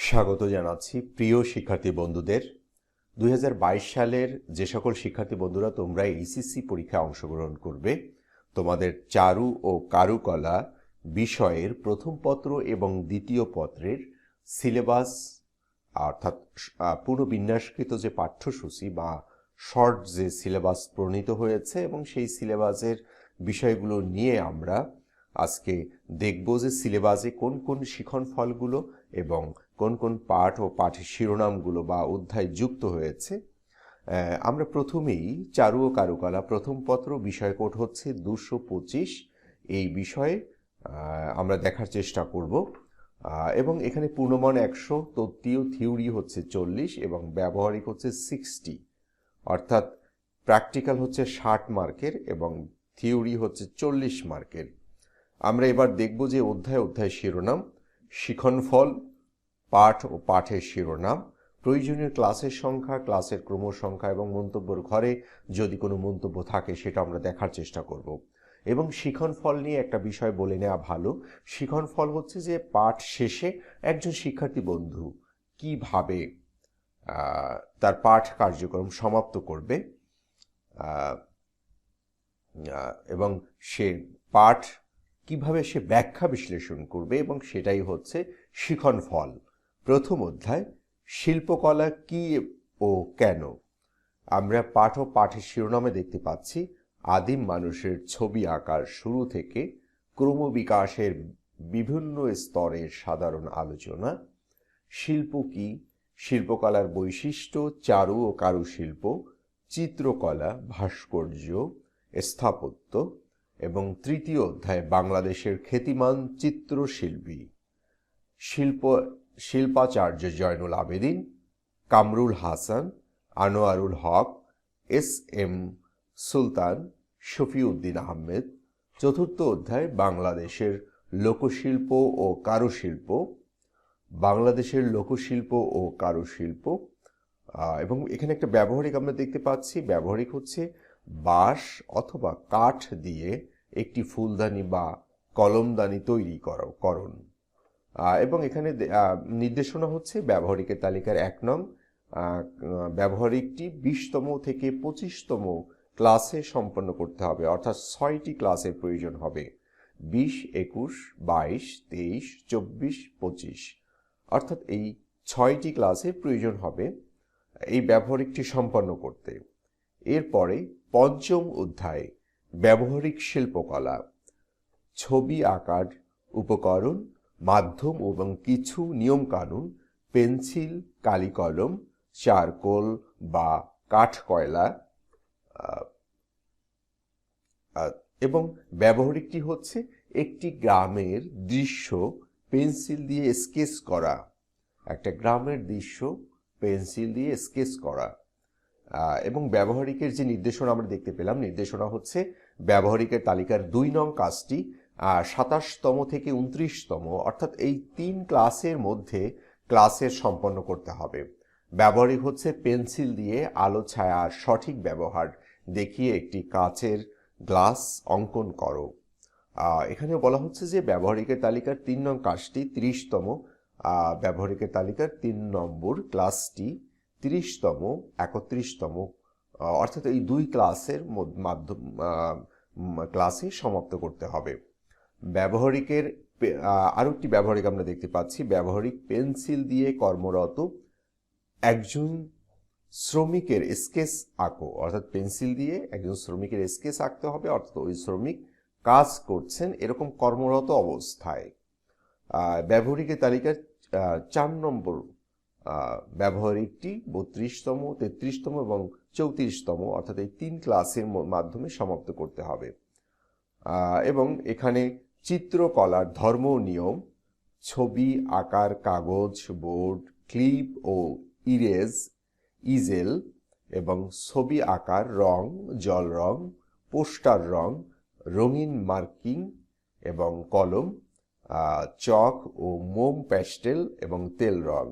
স্বাগত জানাচ্ছি প্রিয় শিক্ষার্থী বন্ধুদের। 2022 সালের যে সকল শিক্ষার্থী বন্ধুরা তোমরা এইচএসসি পরীক্ষায় অংশগ্রহণ করবে, তোমাদের চারু ও কারুকলা বিষয়ের প্রথম পত্র এবং দ্বিতীয় পত্রের সিলেবাস অর্থাৎ পুনর্বিন্যাসকৃত যে পাঠ্যসূচি বা শর্ট যে সিলেবাস প্রণীত হয়েছে এবং সেই সিলেবাসের বিষয়গুলো নিয়ে আমরা আজকে দেখব যে সিলেবাসে কোন কোন শিখন ফলগুলো এবং কোন কোন পাঠ ও পাঠের শিরোনামগুলো বা অধ্যায় যুক্ত হয়েছে। আমরা প্রথমেই চারু ও কারুকলা প্রথম পত্র বিষয় কোড হচ্ছে 225। এই বিষয়ে আমরা দেখার চেষ্টা করব এবং এখানে পূর্ণমান 100, তত্ত্বীয় থিওরি হচ্ছে 40 এবং ব্যবহারিক হচ্ছে 60, অর্থাৎ প্র্যাকটিক্যাল হচ্ছে 60 মার্কের এবং থিওরি হচ্ছে 40 মার্কের। আমরা এবার দেখব যে অধ্যায় শিরোনাম, শিখনফল, পাঠ ও পাঠের শিরোনাম, প্রয়োজনীয় ক্লাসের সংখ্যা, ক্লাসের ক্রমসংখ্যা এবং মন্তব্যের ঘরে যদি কোনো মন্তব্য থাকে সেটা আমরা দেখার চেষ্টা করব। এবং শিখনফল নিয়ে একটা বিষয় বলে নেওয়া ভালো। শিখনফল হচ্ছে যে পাঠ শেষে একজন শিক্ষার্থী বন্ধু কিভাবে তার পাঠ কার্যক্রম সমাপ্ত করবে এবং সে পাঠ কিভাবে সে ব্যাখ্যা বিশ্লেষণ করবে, এবং সেটাই হচ্ছে শিখনফল। প্রথম অধ্যায় শিল্পকলা কি ও কেন। আমরা পাঠ ও পাঠের শিরোনামে দেখতে পাচ্ছি আদিম মানুষের ছবি আঁকার শুরু থেকে ক্রমবিকাশের বিভিন্ন স্তরের সাধারণ আলোচনা, শিল্প কি, শিল্পকলার বৈশিষ্ট্য, চারু ও কারুশিল্প, চিত্রকলা, ভাস্কর্য, স্থাপত্য, এবং তৃতীয় অধ্যায় বাংলাদেশের খ্যাতিমান চিত্রশিল্পী শিল্পাচার্য জয়নুল আবেদিন, কামরুল হাসান, আনোয়ারুল হক, এস.এম. সুলতান, শফিউদ্দিন আহমেদ। চতুর্থ অধ্যায় বাংলাদেশের লোকশিল্প ও কারুশিল্প, বাংলাদেশের লোকশিল্প ও কারুশিল্প। এবং এখানে একটা ব্যবহারিক আমরা দেখতে পাচ্ছি। ব্যবহারিক হচ্ছে বাঁশ অথবা কাঠ দিয়ে একটি ফুলদানি বা কলমদানি তৈরি করণ। এবং এখানে নির্দেশনা হচ্ছে ব্যবহারিকের তালিকার 1 নং। ব্যবহারিকটি 20তম থেকে 25তম ক্লাসে সম্পন্ন করতে হবে, অর্থাৎ 6টি ক্লাসের প্রয়োজন হবে। 20, 21, 22, 23, 24, 25, অর্থাৎ এই 6টি ক্লাসের প্রয়োজন হবে এই ব্যবহারিকটি সম্পন্ন করতে। এরপরে পঞ্চম অধ্যায় ব্যবহারিক শিল্পকলা, ছবি আঁকার উপকরণ, মাধ্যম এবং কিছু নিয়মকানুন, পেন্সিল, কালিকলম, চারকোল বা কাঠকয়লা। এবং ব্যবহারিকটি হচ্ছে একটি গ্রামের দৃশ্য পেন্সিল দিয়ে স্কেচ করা, একটা গ্রামের দৃশ্য পেন্সিল দিয়ে স্কেচ করা। এবং ব্যবহারিকের যে নির্দেশনা আমরা দেখতে পেলাম, নির্দেশনা হচ্ছে ব্যবহারিকের তালিকার 2 নং কাজটি 27তম থেকে 29তম, অর্থাৎ এই 3 ক্লাসের মধ্যে ক্লাসের সম্পন্ন করতে হবে। ব্যবহারিক হচ্ছে পেন্সিল দিয়ে আলো ছায়ার সঠিক ব্যবহার দেখিয়ে একটি কাচের গ্লাস অঙ্কন করো। এখানে বলা হচ্ছে যে ব্যবহারিকের তালিকার 3 নং কাজটি 30তম, ব্যবহারিকের তালিকার 3 নম্বর ক্লাসটি 30তম, 31তম, অর্থাৎ এই 2 ক্লাসের মাধ্যম ক্লাসে সমাপ্ত করতে হবে। ব্যবহারিকের আরো একটি ব্যবহারিক আমরা দেখতে পাচ্ছি। ব্যবহারিক পেন্সিল দিয়ে কর্মরত একজন শ্রমিকের স্কেচ আঁকো, অর্থাৎ পেন্সিল দিয়ে একজন শ্রমিকের স্কেচ আঁকতে হবে, অর্থাৎ ওই শ্রমিক কাজ করছেন এরকম কর্মরত অবস্থায়। ব্যবহারিকের তালিকার 4 নম্বর ব্যবহারিকটি 32তম, 33তম এবং 34তম, অর্থাৎ এই 3 ক্লাসের মাধ্যমে সমাপ্ত করতে হবে। এবং এখানে চিত্রকলার ধর্ম নিয়ম, ছবি আঁকার কাগজ, বোর্ড, ক্লিপ ও ইজেল এবং ছবি আঁকার রং, জল রং, পোস্টার রং, রঙিন মার্কিং এবং কলম, চক ও মোম, প্যাস্টেল এবং তেল রং।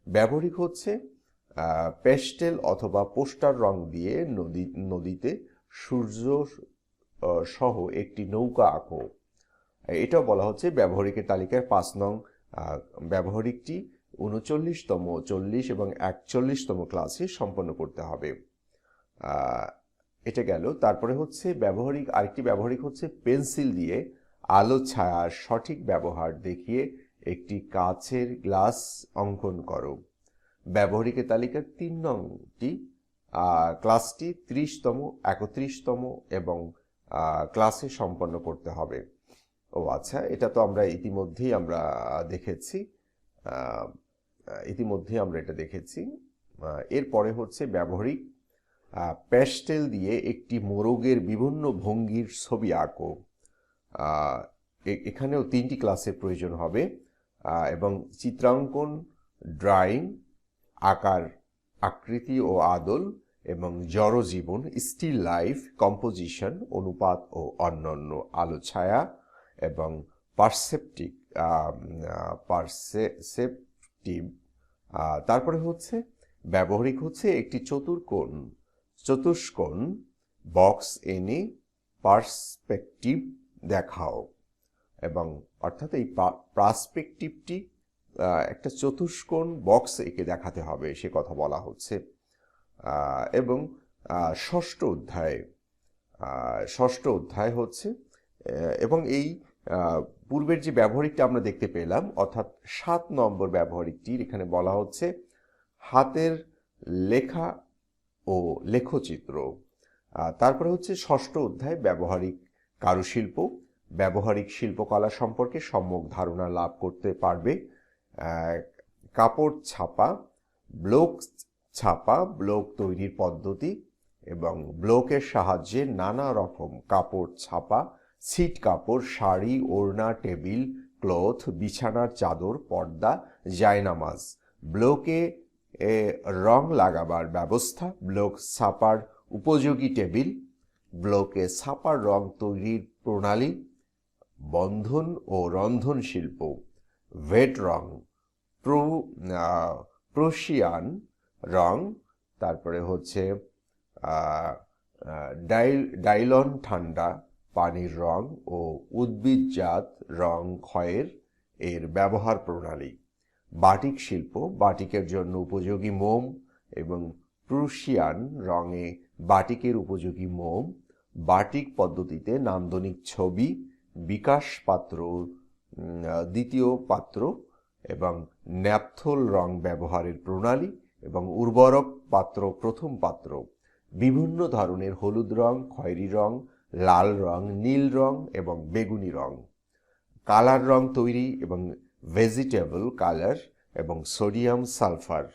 ব্যবহারিক হচ্ছে প্যাস্টেল অথবা পোস্টার রং দিয়ে নদীতে সূর্য সহ একটি নৌকা আঁকো। এটাও বলা হচ্ছে ব্যবহারিকের তালিকার 5 নং ব্যবহারিকটি 39তম, 40 এবং 41তম ক্লাসে সম্পন্ন করতে হবে। এটা গেল। তারপরে হচ্ছে ব্যবহারিক, আরেকটি ব্যবহারিক হচ্ছে পেন্সিল দিয়ে আলো ছায়ার সঠিক ব্যবহার দেখিয়ে একটি কাচের গ্লাস অঙ্কন করো। ব্যবহারিকের তালিকার 3 নংটি ক্লাসটি 30তম, 31তম এবং ক্লাসে সম্পন্ন করতে হবে। ও আচ্ছা, এটা তো আমরা ইতিমধ্যেই এটা দেখেছি। এরপরে হচ্ছে ব্যবহারিক প্যাস্টেল দিয়ে একটি মোরগের বিভিন্ন ভঙ্গির ছবি আঁকো। এখানেও 3টি ক্লাসের প্রয়োজন হবে এবং চিত্রাঙ্কন, ড্রয়িং, আকার, আকৃতি ও আদল এবং জড়জীবন, স্টিল লাইফ, কম্পোজিশন, অনুপাত ও অন্যান্য, আলো ছায়া এবং পারসেপটিভ। তারপরে হচ্ছে ব্যবহারিক হচ্ছে একটি চতুষ্কোণ বক্স এনে পার্সপেক্টিভ দেখাও, এবং অর্থাৎ এই পার্সপেক্টিভটি একটা চতুষ্কোণ বক্স এঁকে দেখাতে হবে, সে কথা বলা হচ্ছে। এবং ষষ্ঠ অধ্যায় হচ্ছে, এবং এই পূর্বের যে ব্যবহারিকটা আমরা দেখতে পেলাম, অর্থাৎ 7 নম্বর ব্যবহারিকটির এখানে বলা হচ্ছে হাতের লেখা ও লেখচিত্র। তারপরে হচ্ছে ষষ্ঠ অধ্যায় ব্যবহারিক কারুশিল্প। ব্যবহারিক শিল্পকলা সম্পর্কে সম্যক ধারণা লাভ করতে পারবে। কাপড় ছাপা, ব্লক তৈরির পদ্ধতি এবং ব্লকের সাহায্যে নানা রকম কাপড় ছাপা, ছিট কাপড়, শাড়ি, ওড়না, টেবিল ক্লথ, বিছানার চাদর, পর্দা, জায়নামাজ, ব্লকে রং লাগাবার ব্যবস্থা, ব্লক ছাপার উপযোগী টেবিল, ব্লকে ছাপার রং তৈরির প্রণালী, বন্ধন ও রন্ধন শিল্প, ভেট রং, প্রুশিয়ান রং, তারপরে হচ্ছে ডাইলন ঠান্ডা পানির রং ও উদ্ভিদজাত রং ক্ষয়ের এর ব্যবহার প্রণালী, বাটিক শিল্প, বাটিকের জন্য উপযোগী মোম এবং প্রুশিয়ান রঙে বাটিকের উপযোগী মোম, বাটিক পদ্ধতিতে নান্দনিক ছবি, বিকাশ পাত্র দ্বিতীয় পাত্র এবং ন্যাপথল রং ব্যবহারের প্রণালী এবং উর্বরক পাত্র প্রথম পাত্র, বিভিন্ন ধরনের হলুদ রং, খয়েরি রং, লাল রং, নীল রং এবং বেগুনি রং, কালার রং তৈরি এবং ভেজিটেবল কালার এবং সোডিয়াম সালফার।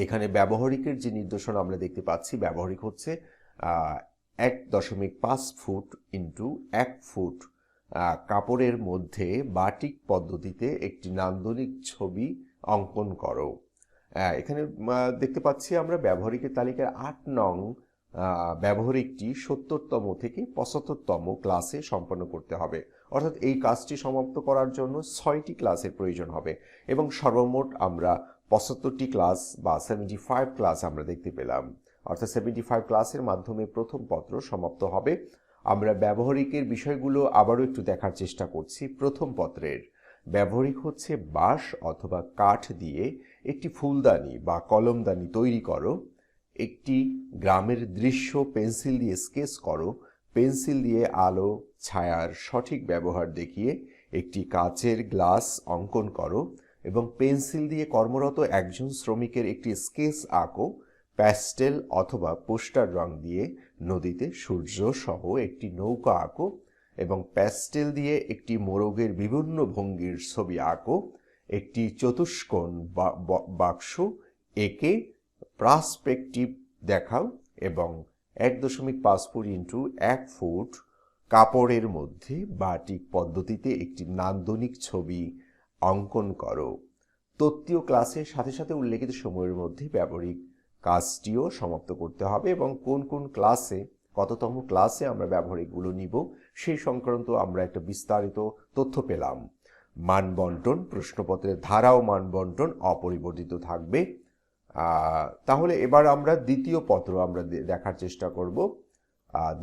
এখানে ব্যবহারিকের যে নির্দেশনা আমরা দেখতে পাচ্ছি, ব্যবহারিক হচ্ছে 1.5 ফুট ইন্টু 1 ফুট কাপড়ের মধ্যে বাটিক পদ্ধতিতে একটি নান্দনিক ছবি অঙ্কন করো। এখানে দেখতে পাচ্ছি আমরা ব্যবহারিকের তালিকার 8 নং ব্যবহারিকটি 70তম থেকে 75তম ক্লাসে সম্পন্ন করতে হবে। অর্থাৎ এই কাজটি সমাপ্ত করার জন্য 6টি ক্লাসের প্রয়োজন হবে এবং সর্বমোট আমরা 75টি ক্লাস বা 75 ক্লাস আমরা দেখতে পেলাম। অর্থাৎ 75 ক্লাসের মাধ্যমে প্রথম পত্র সমাপ্ত হবে। আমরা ব্যবহারিকের বিষয়গুলো আবারও একটু দেখার চেষ্টা করছি। প্রথম পত্রের ব্যবহারিক হচ্ছে বাঁশ অথবা কাঠ দিয়ে একটি ফুলদানি বা কলমদানি তৈরি করো, একটি গ্রামের দৃশ্য পেন্সিল দিয়ে স্কেচ করো, পেন্সিল দিয়ে আলো ছায়ার সঠিক ব্যবহার দেখিয়ে একটি কাচের গ্লাস অঙ্কন করো এবং পেন্সিল দিয়ে কর্মরত একজন শ্রমিকের একটি স্কেচ আঁকো, প্যাস্টেল অথবা পোস্টার রং দিয়ে নদীতে সূর্য সহ একটি নৌকা আঁকো এবং প্যাস্টেল দিয়ে একটি মোরগের বিভিন্ন ভঙ্গির ছবি আঁকো, একটি চতুষ্কোণ বাক্স এঁকে পার্সপেক্টিভ দেখাও এবং 1.5 ফুট ইন্টু 1 ফুট কাপড়ের মধ্যে বাটিক পদ্ধতিতে একটি নান্দনিক ছবি অঙ্কন করো। তত্ত্বীয় ক্লাসের সাথে সাথে উল্লেখিত সময়ের মধ্যে ব্যবহারিক কাজটিও সমাপ্ত করতে হবে এবং কোন কোন ক্লাসে, কততম ক্লাসে আমরা ব্যবহারিকগুলো নিব সেই সংক্রান্ত আমরা একটা বিস্তারিত তথ্য পেলাম। মানবন্টন, প্রশ্নপত্রের ধারা ও মানবন্টন অপরিবর্তিত থাকবে। তাহলে এবার আমরা দ্বিতীয় পত্র আমরা দেখার চেষ্টা করব।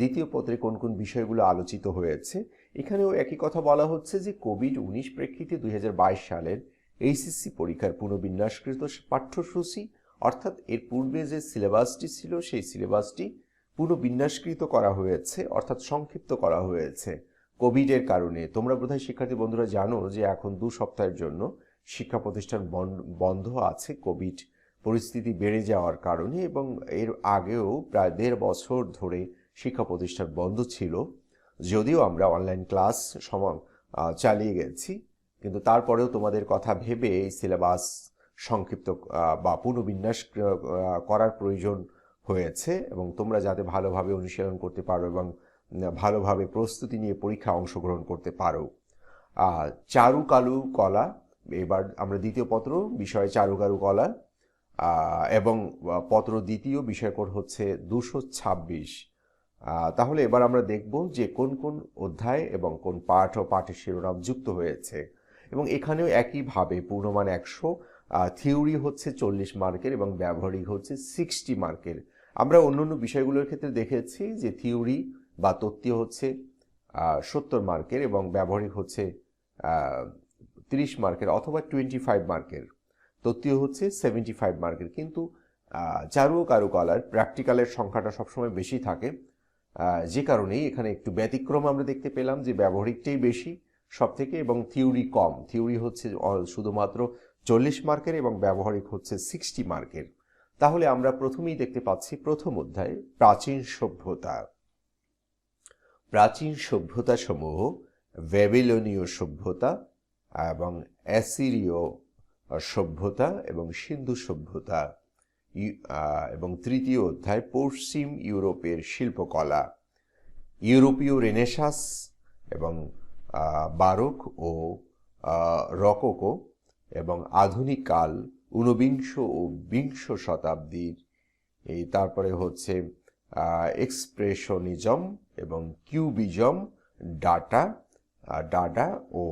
দ্বিতীয় পত্রে কোন কোন বিষয়গুলো আলোচিত হয়েছে। এখানেও একই কথা বলা হচ্ছে যে কোভিড-19 প্রেক্ষিতে 2022 সালের এইচএসসি পরীক্ষার পুনর্বিন্যাসকৃত পাঠ্যসূচি, অর্থাৎ এর পূর্বে যে সিলেবাসটি ছিল সেই সিলেবাসটি পুনর্বিন্যাসকৃত করা হয়েছে, অর্থাৎ সংক্ষিপ্ত করা হয়েছে কোভিডের কারণে। তোমরা বোধহয় শিক্ষার্থী বন্ধুরা জানো যে এখন 2 সপ্তাহের জন্য শিক্ষা প্রতিষ্ঠান বন্ধ আছে কোভিড পরিস্থিতি বেড়ে যাওয়ার কারণে, এবং এর আগেও প্রায় 1.5 বছর ধরে শিক্ষা প্রতিষ্ঠান বন্ধ ছিল। যদিও আমরা অনলাইন ক্লাস চালিয়ে গেছি, কিন্তু তারপরেও তোমাদের কথা ভেবে এই সিলেবাস সংক্ষিপ্ত বা পুনর্বিন্যাস করার প্রয়োজন হয়েছে, এবং তোমরা যাতে ভালোভাবে অনুশীলন করতে পারো এবং ভালোভাবে প্রস্তুতি নিয়ে পরীক্ষা অংশগ্রহণ করতে পারো। চারুকালু কলা, এবার আমরা দ্বিতীয় পত্র বিষয় চারুকালু কলা, এবং পত্র দ্বিতীয় বিষয় কোড হচ্ছে 226। তাহলে এবার আমরা দেখব যে কোন কোন অধ্যায় এবং কোন পাঠ ও পাঠের শিরোনাম যুক্ত হয়েছে, এবং এখানেও একইভাবে পূর্ণমান 100, থিওরি হচ্ছে 40 মার্কের এবং ব্যবহারিক হচ্ছে 60 মার্কের। আমরা অন্যান্য বিষয়গুলোর ক্ষেত্রে দেখেছি যে থিওরি বা তত্ত্বীয় হচ্ছে 70 মার্কের এবং ব্যবহারিক হচ্ছে 30 মার্কের অথবা 25 মার্কের, তত্ত্বীয় হচ্ছে 75 মার্কের। কিন্তু চারু ও কারুকলার প্র্যাকটিক্যালের সংখ্যাটা সবসময় বেশি থাকে, যে কারণেই এখানে একটু ব্যতিক্রম আমরা দেখতে পেলাম যে ব্যবহারিকটাই বেশি সব থেকে এবং থিওরি কম। থিওরি হচ্ছে শুধুমাত্র 40 মার্কের এবং ব্যবহারিক হচ্ছে 60 মার্কের। তাহলে আমরা প্রথমেই দেখতে পাচ্ছি প্রথম অধ্যায় প্রাচীন সভ্যতা। প্রাচীন সভ্যতা সমূহ ব্যাবিলনীয় সভ্যতা এবং অ্যাসিরীয় সভ্যতা এবং সিন্ধু সভ্যতা, এবং তৃতীয় অধ্যায় পশ্চিম ইউরোপের শিল্পকলা, ইউরোপীয় রেনেসাঁস এবং বারোক ও রকোকো এবং আধুনিক কাল, ঊনবিংশ ও বিংশ শতাব্দীর। তারপরে হচ্ছে এক্সপ্রেশনিজম এবং কিউবিজম, ডাডা ও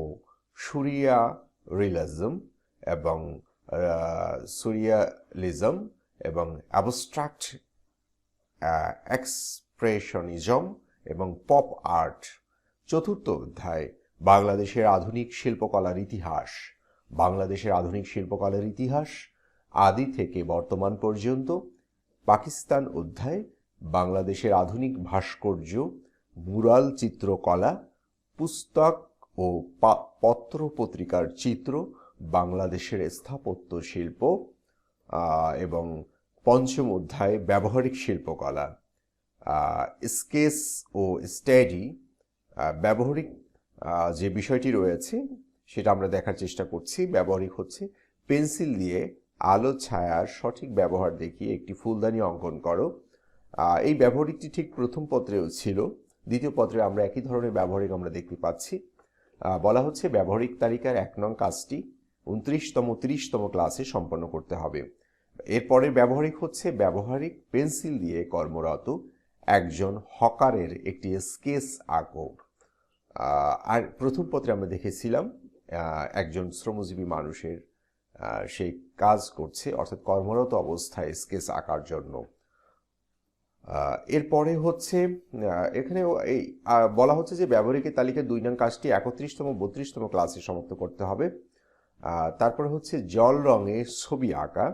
সুরিয়ালিজম এবং সুরিয়ালিজম এবং অ্যাবস্ট্রাক্ট এক্সপ্রেশনিজম এবং পপ আর্ট। চতুর্থ অধ্যায় বাংলাদেশের আধুনিক শিল্পকলার ইতিহাস। বাংলাদেশের আধুনিক শিল্পকলার ইতিহাস আদি থেকে বর্তমান পর্যন্ত। পাকিস্তান অধ্যায় বাংলাদেশের আধুনিক ভাস্কর্য, মুরাল চিত্রকলা, পুস্তক ও পত্র পত্রিকার চিত্র, বাংলাদেশের স্থাপত্য শিল্প। এবং পঞ্চম অধ্যায় ব্যবহারিক শিল্পকলা, স্কেচ ও স্টাডি। ব্যবহারিক যে বিষয়টি রয়েছে সেটা আমরা দেখার চেষ্টা করছি। ব্যবহারিক হচ্ছে পেন্সিল দিয়ে আলো ছায়ার সঠিক ব্যবহার দেখিয়ে একটি ফুলদানি অঙ্কন করো। এই ব্যবহারিকটি ঠিক প্রথম পত্রেও ছিল, দ্বিতীয় পত্রে আমরা একই ধরনের ব্যবহারিক আমরা দেখতে পাচ্ছি। বলা হচ্ছে ব্যবহারিক তালিকার 1 নং কাজটি 29তম 30তম ক্লাসে সম্পন্ন করতে হবে। এরপরের ব্যবহারিক হচ্ছে ব্যবহারিক পেন্সিল দিয়ে কর্মরত একজন হকারের একটি স্কেচ আঁকো। আর প্রথম পত্রে আমরা দেখেছিলাম একজন শ্রমজীবী মানুষের সেই কাজ করছে, অর্থাৎ কর্মরত অবস্থায় স্কেচ আঁকার জন্য। এরপরে হচ্ছে এখানে বলা হচ্ছে যে ব্যবহারিকের তালিকার 2 নং কাজটি 31তম 32তম ক্লাসে সমাপ্ত করতে হবে। তারপরে হচ্ছে জল রঙে ছবি আঁকা।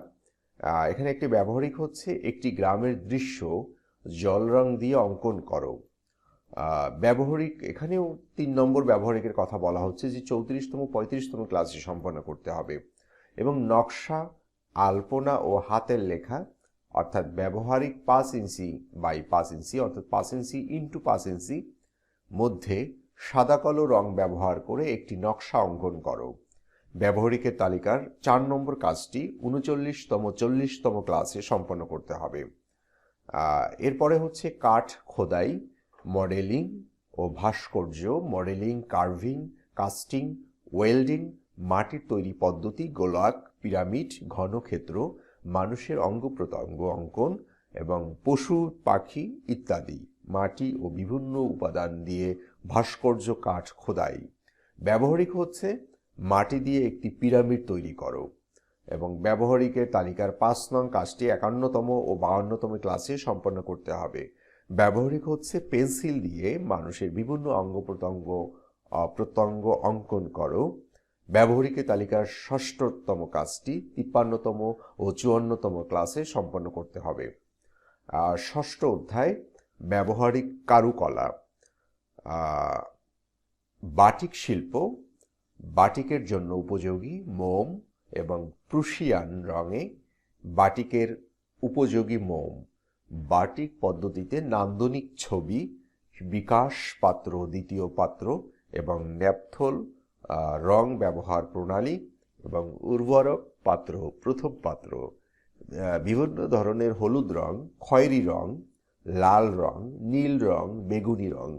এখানে একটি ব্যবহারিক হচ্ছে একটি গ্রামের দৃশ্য জল রং দিয়ে অঙ্কন করো। ব্যবহারিক এখানেও 3 নম্বর ব্যবহারিকের কথা বলা হচ্ছে যে 34তম 35তম ক্লাসে সম্পন্ন করতে হবে। এবং নকশা, আলপনা ও হাতের লেখা, অর্থাৎ ব্যবহারিক 5 ইঞ্চি বাই 5 ইঞ্চি অর্থাৎ 5 ইঞ্চি ইন্টু 5 ইঞ্চি মধ্যে সাদা কালো রং ব্যবহার করে একটি নকশা অঙ্কন করো। ব্যবহারিকের তালিকার 4 নম্বর কাজটি 39তম 40তম ক্লাসে সম্পন্ন করতে হবে। এরপরে হচ্ছে কাঠ খোদাই, মডেলিং ও ভাস্কর্য, মডেলিং, কার্ভিং, কাস্টিং, ওয়েল্ডিং, মাটির তৈরি পদ্ধতি, গোলক, পিরামিড, ঘনক্ষেত্র, মানুষের অঙ্গ প্রত্যঙ্গ অঙ্কন এবং পশু পাখি ইত্যাদি, মাটি ও বিভিন্ন উপাদান দিয়ে ভাস্কর্য, কাঠ খোদাই। ব্যবহারিক হচ্ছে মাটি দিয়ে একটি পিরামিড তৈরি করো। এবং ব্যবহারিকের তালিকার 5 নং কাজটি 51তম ও 52তম ক্লাসে সম্পন্ন করতে হবে। ব্যবহারিক হচ্ছে পেন্সিল দিয়ে মানুষের বিভিন্ন অঙ্গ প্রত্যঙ্গ অঙ্কন করো। ব্যবহারিকের তালিকার ৬ষ্ঠতম কাজটি ৫৩তম ও ৫৪তম ক্লাসে সম্পন্ন করতে হবে। ষষ্ঠ অধ্যায় ব্যবহারিক কারুকলা। বাটিক শিল্প, বাটিকের জন্য উপযোগী মোম এবং প্রুশিয়ান রঙে বাটিকের উপযোগী মোম, বাটিক পদ্ধতিতে নান্দনিক ছবি, বিকাশ পাত্র দ্বিতীয় পাত্র এবং ন্যাপথল রং ব্যবহার প্রণালী এবং উর্বরক পাত্র প্রথম পাত্র, বিভিন্ন ধরনের হলুদ রং, খয়েরি রং, লাল রং, নীল রং, বেগুনি রং,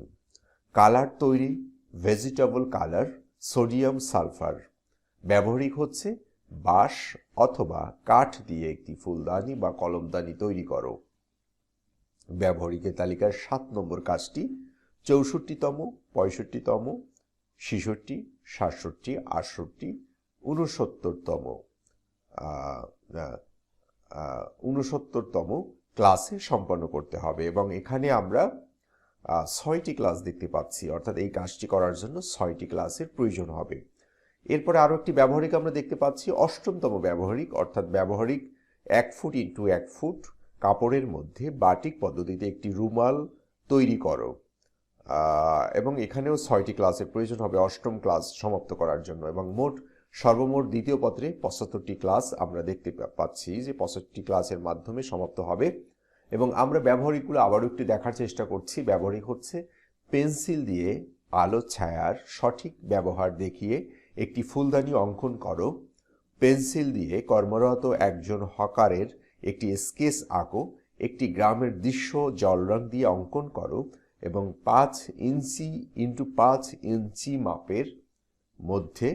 কালার তৈরি, ভেজিটেবল কালার, সোডিয়াম সালফার। ব্যবহারিক হচ্ছে বাঁশ অথবা কাঠ দিয়ে একটি ফুলদানি বা কলমদানি তৈরি করো। ব্যবহারিকের তালিকার ৭ নম্বর কাজটি ৬৪তম, ৬৫তম, ৬৬, ৬৭, ৬৮, ৬৯তম ক্লাসে সম্পন্ন করতে হবে এবং এখানে আমরা ৬টি ক্লাস দেখতে পাচ্ছি, অর্থাৎ এই কাজটি করার জন্য ৬টি ক্লাসের প্রয়োজন হবে। এরপরে আরও একটি ব্যবহারিক আমরা দেখতে পাচ্ছি, ৮ম ব্যবহারিক, অর্থাৎ ব্যবহারিক ১ ফুট ইন্টু ১ ফুট কাপড়ের মধ্যে বাটিক পদ্ধতিতে একটি রুমাল তৈরি করো এবং এখানেও ৬টি ক্লাসের প্রয়োজন হবে ৮ম ক্লাস সমাপ্ত করার জন্য এবং সর্বমোট দ্বিতীয় পত্রে ৭৫টি ক্লাস আমরা দেখতে পাচ্ছি যে ৬৫টি ক্লাসের মাধ্যমে সমাপ্ত হবে। এবং আমরা ব্যবহারিকগুলো আবারও একটু দেখার চেষ্টা করছি। ব্যবহারিক হচ্ছে পেন্সিল দিয়ে আলো ছায়ার সঠিক ব্যবহার দেখিয়ে একটি ফুলদানি অঙ্কন করো, পেন্সিল দিয়ে কর্মরত একজন হকারের একটি স্কেচ আঁকো, একটি গ্রামের দৃশ্য জল রং দিয়ে অঙ্কন করো এবং ৫ ইঞ্চি ইন্টু ৫ ইঞ্চি মাপের মধ্যে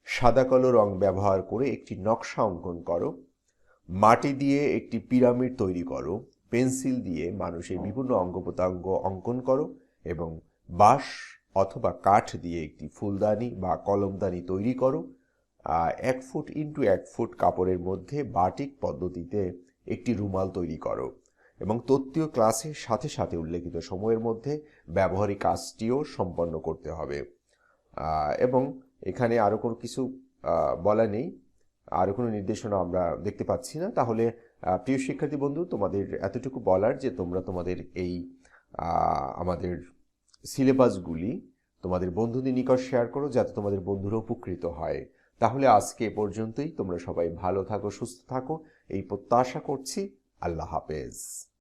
সাদা কালো রং ব্যবহার করে একটি নকশা অঙ্কন করো, মাটি দিয়ে একটি পিরামিড তৈরি করো, পেন্সিল দিয়ে মানুষের বিভিন্ন অঙ্গ প্রত্যঙ্গ অঙ্কন করো এবং বাঁশ অথবা কাঠ দিয়ে একটি ফুলদানি বা কলমদানি তৈরি করো। ১ ফুট ইন্টু ১ ফুট কাপড়ের মধ্যে বাটিক পদ্ধতিতে একটি রুমাল তৈরি করো এবং তত্ত্বীয় ক্লাসের সাথে সাথে উল্লেখিত সময়ের মধ্যে ব্যবহারিক কাজটিও সম্পন্ন করতে হবে। এবং এখানে আরও কোনো কিছু বলা নেই, আরও কোনো নির্দেশনা আমরা দেখতে পাচ্ছি না। তাহলে প্রিয় শিক্ষার্থী বন্ধু, তোমাদের এতটুকু বলার যে তোমরা তোমাদের এই আমাদের সিলেবাসগুলি তোমাদের বন্ধুদের নিকট শেয়ার করো যাতে তোমাদের বন্ধুরা উপকৃত হয়। তাহলে আজকে এ পর্যন্তই। তোমরা সবাই ভালো থাকো, সুস্থ থাকো এই প্রত্যাশা করছি। আল্লাহ হাফেজ।